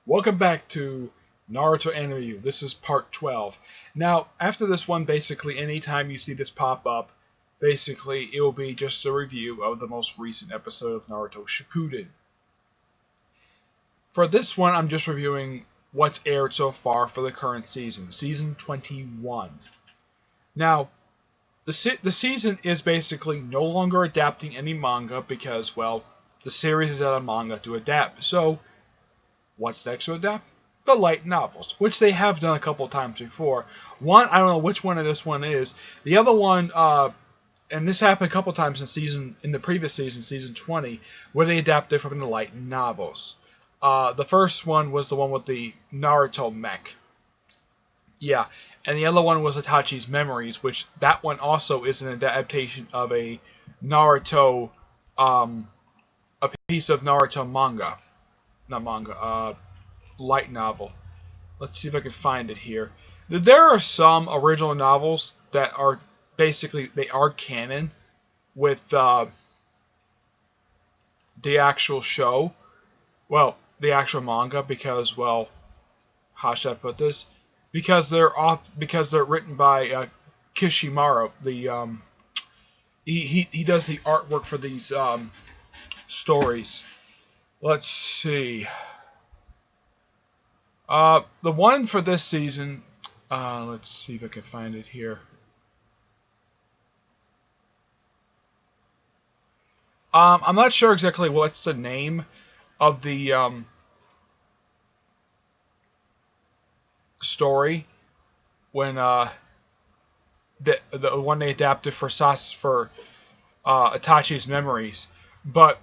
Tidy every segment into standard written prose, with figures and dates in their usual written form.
Welcome back to Naruto Anime. This is part 12. Now, after this one, basically, anytime you see this pop up, basically, it will be just a review of the most recent episode of Naruto Shippuden. For this one, I'm just reviewing what's aired so far for the current season, Season 21. Now, the season is basically no longer adapting any manga because, well, the series is out of manga to adapt. So, what's next to adapt? The light novels, which they have done a couple times before. One, I don't know which one of this one is. The other one, and this happened a couple times in the previous season, season 20, where they adapted from the light novels. The first one was the one with the Naruto mech. Yeah, and the other one was Itachi's Memories, which that one also is an adaptation of a Naruto, a piece of Naruto manga. Not manga, light novel. Let's see if I can find it here. There are some original novels that are basically, they are canon with the actual show. Well, the actual manga, because, well, how should I put this? Because they're written by Kishimaru. He does the artwork for these stories. Let's see. The one for this season, let's see if I can find it here. I'm not sure exactly what's the name of the story when the one they adapted for Itachi's Memories, but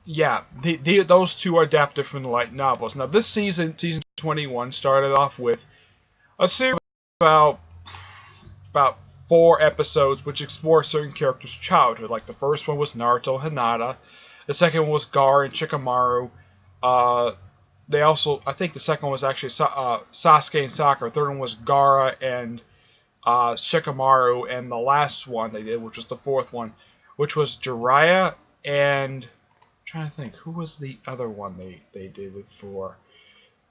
yeah, those two are adapted from the light novels. Now, this season, season 21, started off with a series of about 4 episodes which explore certain characters' childhood. Like, the first one was Naruto Hinata, the second one was Gaara and Shikamaru. They also, I think the second one was actually Sasuke and Sakura. The third one was Gaara and Shikamaru, and the last one they did, which was the fourth one, which was Jiraiya and... trying to think, who was the other one they did it for?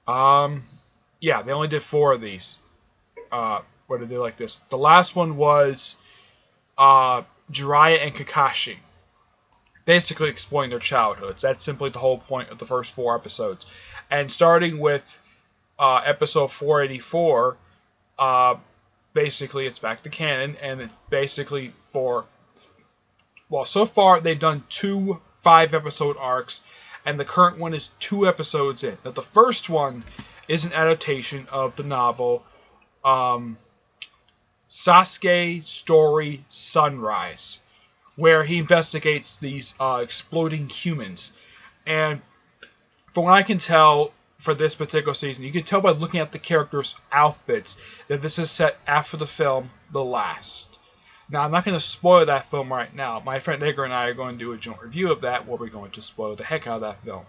Yeah, they only did 4 of these. Where they did like this. The last one was Jiraiya and Kakashi, basically exploring their childhoods. That's simply the whole point of the first 4 episodes. And starting with episode 484, basically it's back to canon, and it's basically for... well, so far they've done 2 5-episode arcs, and the current one is 2 episodes in. Now, the first one is an adaptation of the novel Sasuke Story Sunrise, where he investigates these exploding humans. And from what I can tell for this particular season, you can tell by looking at the characters' outfits that this is set after the film The Last. Now, I'm not going to spoil that film right now. My friend Edgar and I are going to do a joint review of that, where we're going to spoil the heck out of that film,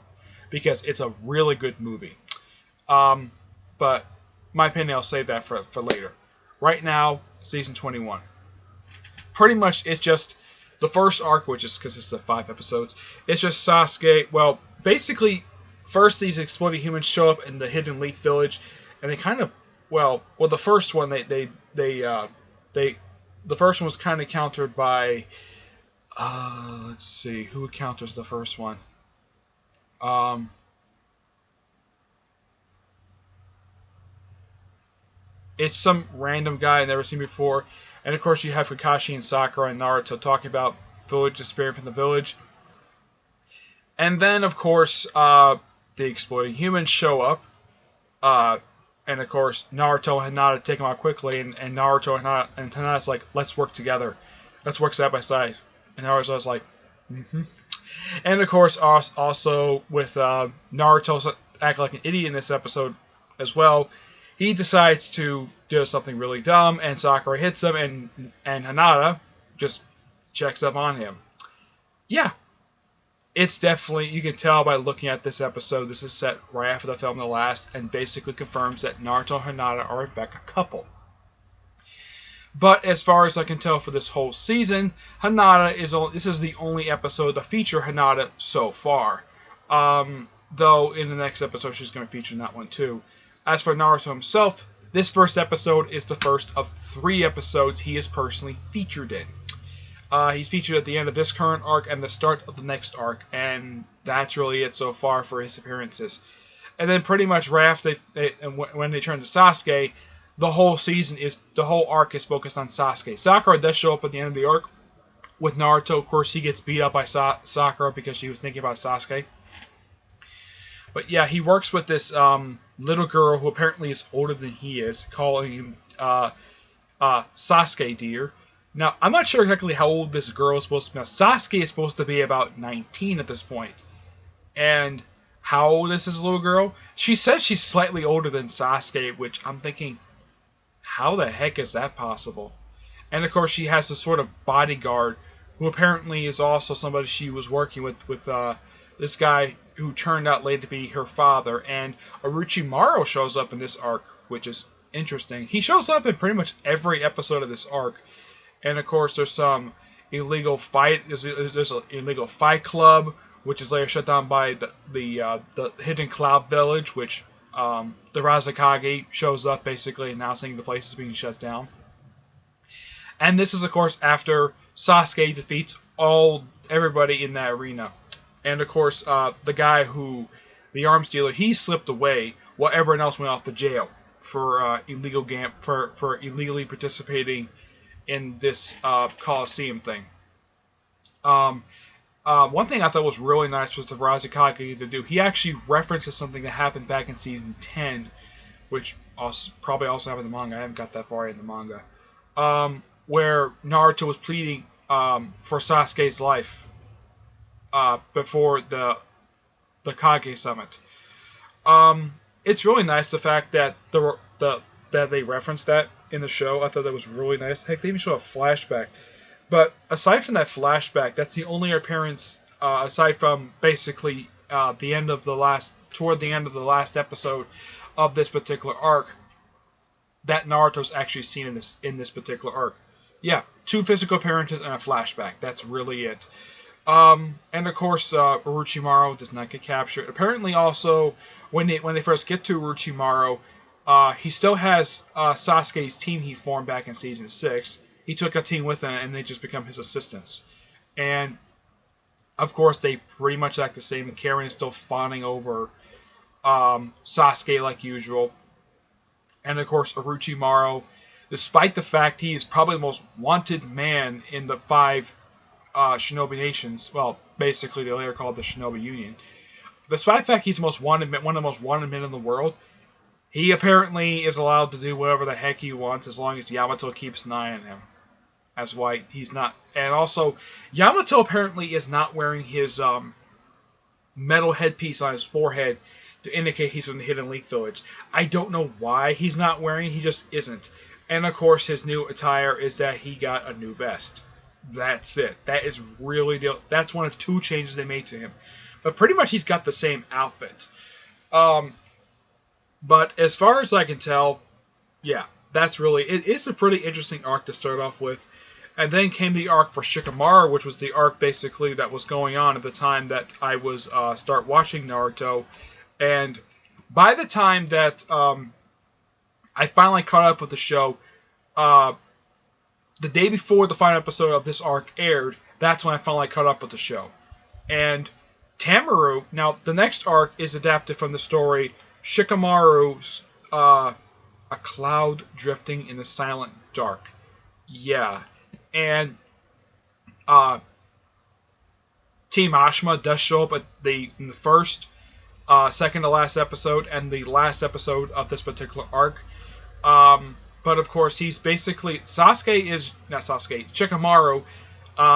because it's a really good movie. But my opinion, I'll save that for later. Right now, season 21. Pretty much, it's just the first arc, which is consists of 5 episodes. It's just Sasuke. Well, basically, first these exploding humans show up in the Hidden Leaf Village, and they kind of, well, the first one the first one was kind of countered by, let's see, who counters the first one? It's some random guy I've never seen before. And of course you have Kakashi and Sakura and Naruto talking about village disappearing from the village. And then, of course, the exploding humans show up. And of course, Naruto and Hinata take him out quickly, and Naruto and Hinata's like, let's work together. Let's work side by side. And Naruto's like, mm-hmm. And of course, also with Naruto acting like an idiot in this episode as well, he decides to do something really dumb, and Sakura hits him, and Hinata just checks up on him. Yeah. It's definitely, you can tell by looking at this episode, this is set right after the film The Last, and basically confirms that Naruto and Hinata are in fact a couple. But as far as I can tell for this whole season, this is the only episode to feature Hinata so far. though in the next episode she's going to feature in that one too. As for Naruto himself, this first episode is the first of 3 episodes he is personally featured in. He's featured at the end of this current arc and the start of the next arc, and that's really it so far for his appearances. And then pretty much right after when they turn to Sasuke, the whole arc is focused on Sasuke. Sakura does show up at the end of the arc with Naruto. Of course, he gets beat up by Sakura because she was thinking about Sasuke. But yeah, he works with this little girl who apparently is older than he is, calling him Sasuke dear. Now, I'm not sure exactly how old this girl is supposed to be. Now, Sasuke is supposed to be about 19 at this point. And how old is this little girl? She says she's slightly older than Sasuke, which I'm thinking, how the heck is that possible? And of course, she has this sort of bodyguard who apparently is also somebody she was working with this guy who turned out later to be her father. And Orochimaru shows up in this arc, which is interesting. He shows up in pretty much every episode of this arc. And of course, there's some illegal fight. There's an illegal fight club, which is later shut down by the Hidden Cloud Village, which the Razakage shows up basically announcing the place is being shut down. And this is, of course, after Sasuke defeats everybody in that arena. And of course, the guy the arms dealer, he slipped away while everyone else went off to jail for illegally participating in this Coliseum thing. One thing I thought was really nice was the Razakage to do. He actually references something that happened back in season 10, which probably also happened in the manga. I haven't got that far in the manga. Where Naruto was pleading for Sasuke's life before the Kage Summit. It's really nice the fact that that they referenced that in the show. I thought that was really nice. Heck, they even show a flashback. But aside from that flashback, that's the only appearance, aside from basically toward the end of the last episode of this particular arc, that Naruto's actually seen in this particular arc. Yeah, 2 physical appearances and a flashback. That's really it. And of course, Orochimaru does not get captured. Apparently, also when they first get to Orochimaru, he still has Sasuke's team he formed back in season 6. He took a team with him, and they just become his assistants. And of course, they pretty much act the same. And Karen is still fawning over Sasuke like usual. And of course, Orochimaru, despite the fact he is probably the most wanted man in the 5 Shinobi nations, well, basically they later called the Shinobi Union. Despite the fact he's one of the most wanted men in the world, he apparently is allowed to do whatever the heck he wants as long as Yamato keeps an eye on him. That's why he's not. And also, Yamato apparently is not wearing his metal headpiece on his forehead to indicate he's from the Hidden Lake Village. I don't know why he's not wearing. He just isn't. And of course, his new attire is that he got a new vest. That's it. That is really that's one of 2 changes they made to him. But pretty much he's got the same outfit. But as far as I can tell, yeah, that's really it. It's a pretty interesting arc to start off with. And then came the arc for Shikamaru, which was the arc basically that was going on at the time that I was start watching Naruto. And by the time that I finally caught up with the show, the day before the final episode of this arc aired, that's when I finally caught up with the show. And Tamaru, now the next arc is adapted from the story Shikamaru's A Cloud Drifting in the Silent Dark. Yeah. And Team Ashima does show up in the first, second to last episode and the last episode of this particular arc. But of course, he's basically Shikamaru.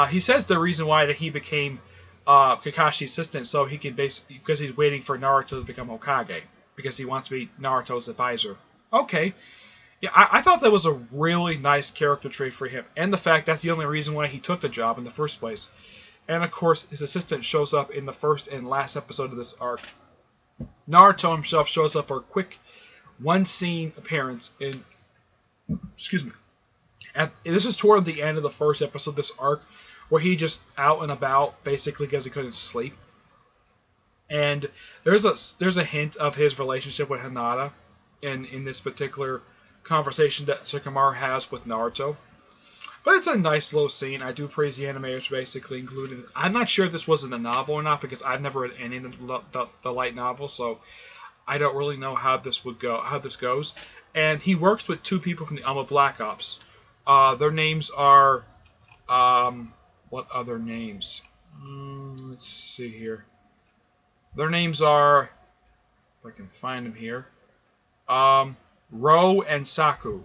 He says the reason why that he became Kakashi's assistant, so he can because he's waiting for Naruto to become Hokage, because he wants to be Naruto's advisor. Okay. Yeah, I thought that was a really nice character trait for him, and the fact that's the only reason why he took the job in the first place. And of course, his assistant shows up in the first and last episode of this arc. Naruto himself shows up for a quick one-scene appearance in... Excuse me. This is toward the end of the first episode of this arc, where he just out and about, basically because he couldn't sleep. And there's a hint of his relationship with Hinata in this particular conversation that Shikamaru has with Naruto. But it's a nice little scene. I do praise the animators basically included it. I'm not sure if this was in the novel or not because I've never read any of the light novels, so I don't really know how this goes. And he works with two people from the Alma Black Ops. Their names are what other names? Let's see here. Their names are, if I can find them here, Ro and Saku.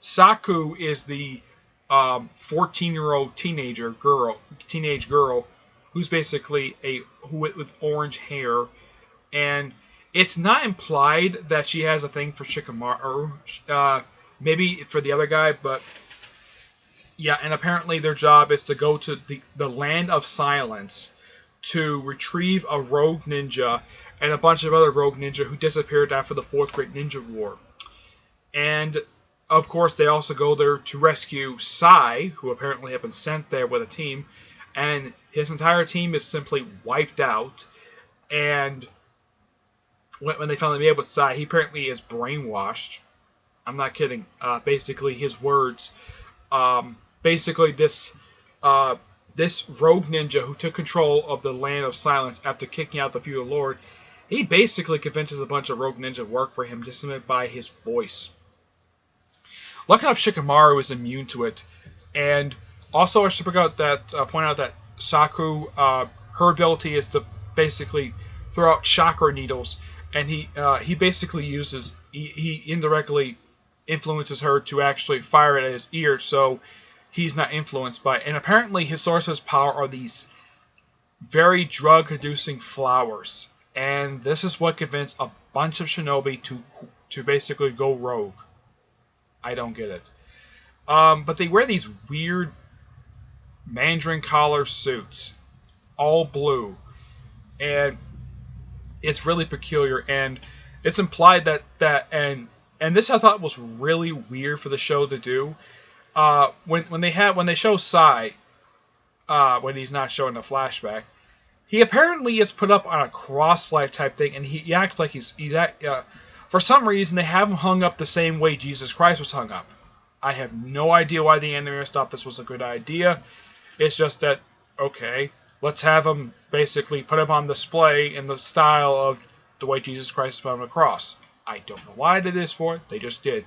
Saku is the 14-year-old teenage girl, who's basically with orange hair, and it's not implied that she has a thing for Shikamaru. Maybe for the other guy, but yeah. And apparently their job is to go to the Land of Silence to retrieve a rogue ninja and a bunch of other rogue ninja who disappeared after the Fourth Great Ninja War. And of course, they also go there to rescue Sai, who apparently had been sent there with a team, and his entire team is simply wiped out. And when they finally meet up with Sai, he apparently is brainwashed. I'm not kidding. Basically, his words. Basically, this rogue ninja who took control of the Land of Silence after kicking out the feudal lord, he basically convinces a bunch of rogue ninja to work for him just simply by his voice. Lucky enough, Shikamaru is immune to it, and also I should point out that Saku, her ability is to basically throw out chakra needles, and he basically he indirectly influences her to actually fire it at his ear, so he's not influenced by it. And apparently his source of his power are these very drug-inducing flowers, and this is what convinced a bunch of shinobi to basically go rogue. I don't get it. But they wear these weird mandarin collar suits, all blue, and it's really peculiar. And it's implied that this I thought was really weird for the show to do. When they show Sai, when he's not showing a flashback, he apparently is put up on a cross-life type thing, and he acts like he's for some reason, they have him hung up the same way Jesus Christ was hung up. I have no idea why the animators thought this was a good idea. It's just that, okay, let's have him basically put him on display in the style of the way Jesus Christ put him on the cross. I don't know why they did this for it. They just did.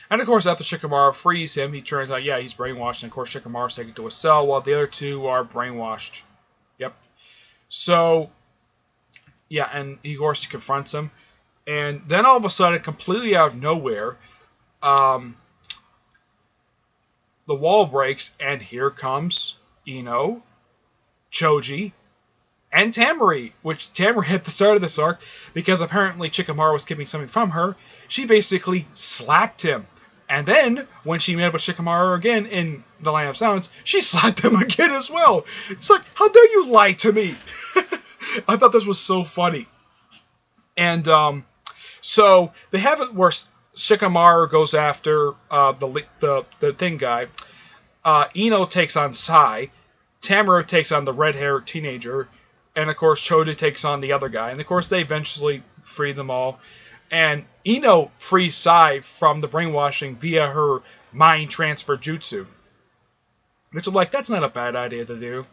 And of course, after Shikamaru frees him, he turns out, yeah, he's brainwashed. And of course, Shikamaru's taken to a cell while the other two are brainwashed. Yep. So, yeah, and of course, he confronts him. And then all of a sudden, completely out of nowhere, the wall breaks, and here comes Ino, Choji, and Tamari. Which Tamari at the start of this arc, because apparently Shikamaru was keeping something from her, she basically slapped him. And then, when she met up with Shikamaru again in the Land of Silence, she slapped him again as well. It's like, how dare you lie to me? I thought this was so funny. And, so they have it where Shikamaru goes after the thing guy. Ino takes on Sai. Tamara takes on the red-haired teenager. And of course Choji takes on the other guy. And of course they eventually free them all. And Ino frees Sai from the brainwashing via her mind transfer jutsu. Which I'm like, that's not a bad idea to do.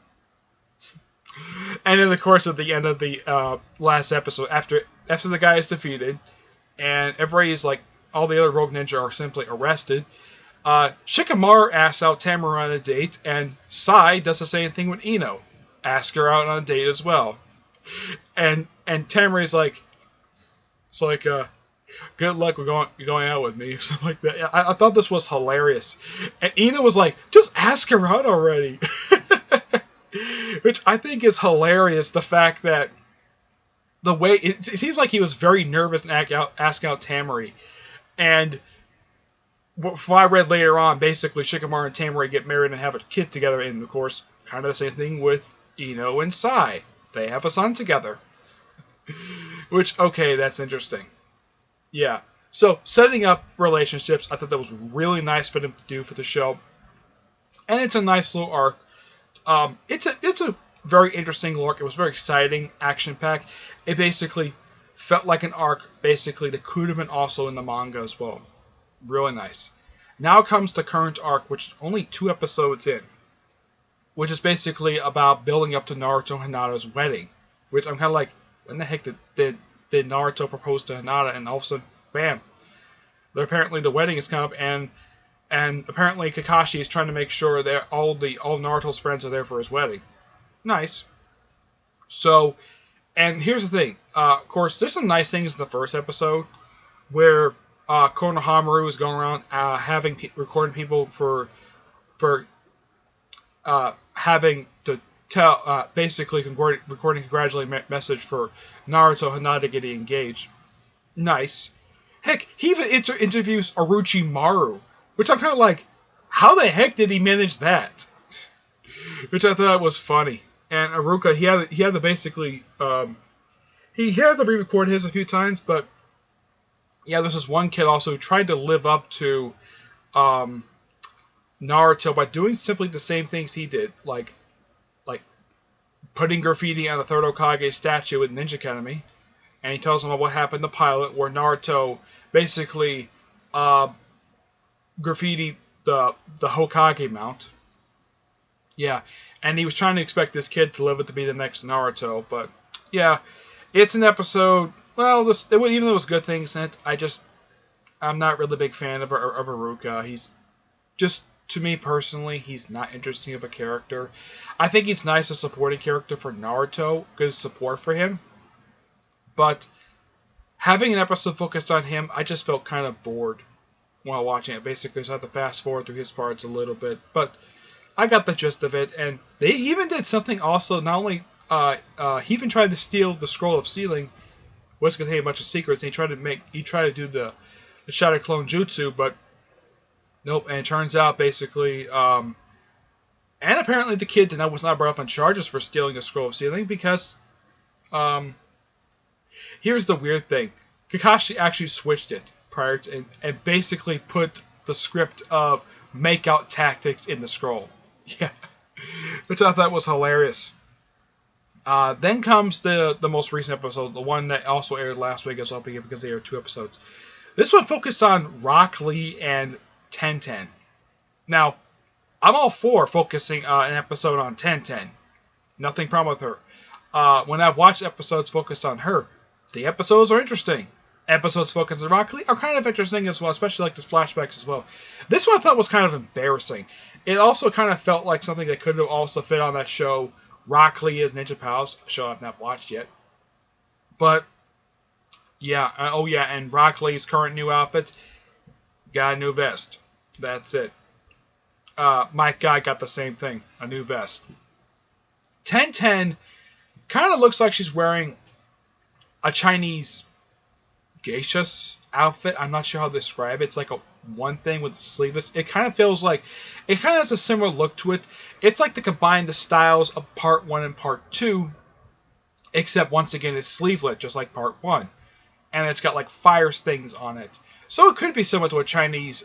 And in the course of the end of the last episode, after the guy is defeated, and everybody's like, all the other rogue ninja are simply arrested, Shikamaru asks out Tamara on a date, and Sai does the same thing with Ino. Ask her out on a date as well. And Tamara's like, it's like, good luck with going out with me, or something like that. I thought this was hilarious. And Ino was like, just ask her out already. Which I think is hilarious, the fact that the way it seems like he was very nervous and asking out Tamari, and from what I read later on, basically Shikamaru and Tamari get married and have a kid together, and of course, kind of the same thing with Ino and Sai. They have a son together. Which, okay, that's interesting. Yeah. So, setting up relationships, I thought that was really nice for the show. And it's a nice little arc. It's a very interesting look. It was very exciting, action-packed. It basically felt like an arc, basically, that could have been also in the manga as well. Really nice. Now comes the current arc, which is only 2 episodes in, which is basically about building up to Naruto and Hinata's wedding. Which I'm kind of like, when the heck did Naruto propose to Hinata, and all of a sudden, bam. Apparently the wedding is coming up, and apparently Kakashi is trying to make sure that all Naruto's friends are there for his wedding. Nice. So, and here's the thing. Of course, there's some nice things in the first episode, where Konohamaru is going around recording people for having to tell, basically recording a congratulatory message for Naruto Hinata getting engaged. Nice. Heck, he even interviews Orochimaru, which I'm kind of like, how the heck did he manage that? Which I thought was funny. And Aruka, he had to basically, he had to re-record his a few times, but yeah, there's this one kid also who tried to live up to Naruto by doing simply the same things he did, like putting graffiti on the third Hokage statue at Ninja Academy, and he tells him about what happened in the pilot, where Naruto basically graffitied the Hokage mount. Yeah, and he was trying to expect this kid to live it to be the next Naruto, but yeah, it's an episode. Well, even though it was good things in it, I'm not really a big fan of Haruka. He's just, to me personally, he's not interesting of a character. I think he's nice as a supporting character for Naruto, good support for him, but having an episode focused on him, I just felt kind of bored while watching it. Basically, so I had to fast forward through his parts a little bit, but I got the gist of it. And they even did something also. Not only he even tried to steal the scroll of sealing, which contained a bunch of secrets. And he tried to do the Shadow Clone Jutsu, but nope. And it turns out basically, and apparently the kid was not brought up on charges for stealing the scroll of sealing, because here's the weird thing. Kakashi actually switched it prior to, and basically put the script of make-out tactics in the scroll. Yeah. Which I thought was hilarious. Then comes the most recent episode, the one that also aired last week as well, because they aired 2 episodes. This one focused on Rock Lee and Tenten. Now, I'm all for focusing an episode on Tenten. Nothing problem with her. When I've watched episodes focused on her, the episodes are interesting. Episodes focused on Rock Lee are kind of interesting as well, especially like the flashbacks as well. This one I thought was kind of embarrassing. It also kind of felt like something that could have also fit on that show, Rock Lee is Ninja Pals, a show I've not watched yet. But, yeah, oh yeah, and Rock Lee's current new outfit, got a new vest. That's it. My guy got the same thing, a new vest. Tenten kind of looks like she's wearing a Chinese geisha's outfit. I'm not sure how to describe it. It's like a one thing with the sleeveless. It kind of feels like, it kind of has a similar look to it. It's like to combine the styles of part 1 and part 2, except once again it's sleeveless, just like part 1. And it's got like fire things on it. So it could be similar to a Chinese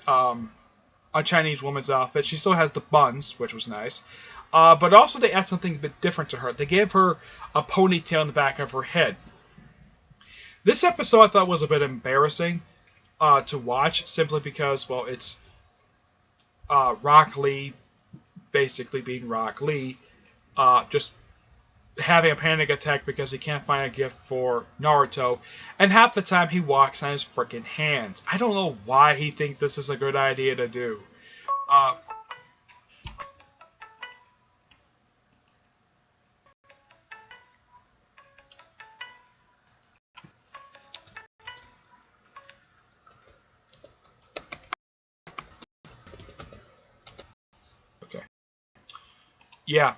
woman's outfit. She still has the buns, which was nice. But also they add something a bit different to her. They gave her a ponytail in the back of her head. This episode I thought was a bit embarrassing to watch, simply because, well, it's Rock Lee basically being Rock Lee, just having a panic attack because he can't find a gift for Naruto, and half the time he walks on his freaking hands. I don't know why he thinks this is a good idea to do. Okay. Yeah.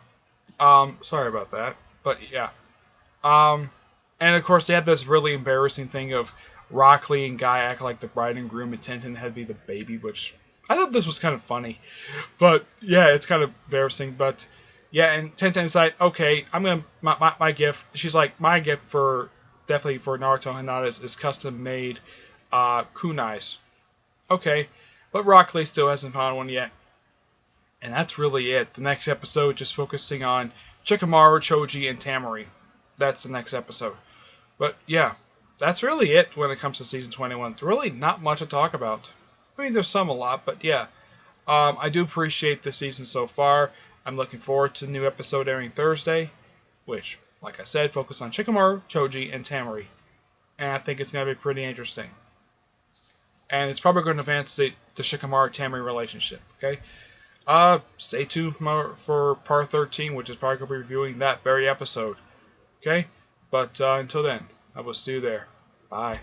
Sorry about that. But yeah. And of course they had this really embarrassing thing of Rock Lee and Guy acting like the bride and groom, and Tenten had to be the baby, which I thought this was kind of funny. But yeah, it's kind of embarrassing. But yeah, and Tenten's like, okay, I'm gonna my gift. She's like, my gift for definitely for Naruto and Hinata is custom made kunais. Okay, but Rock Lee still hasn't found one yet. And that's really it. The next episode just focusing on Shikamaru, Choji, and Tamari. That's the next episode. But yeah, that's really it when it comes to Season 21. There's really not much to talk about. I mean, there's some a lot, but yeah. I do appreciate this season so far. I'm looking forward to the new episode airing Thursday, which, like I said, focus on Shikamaru, Choji, and Tamari. And I think it's going to be pretty interesting. And it's probably going to advance the Shikamaru-Tamari relationship, okay? Stay tuned for part 13, which is probably going to be reviewing that very episode, okay? But until then, I will see you there. Bye.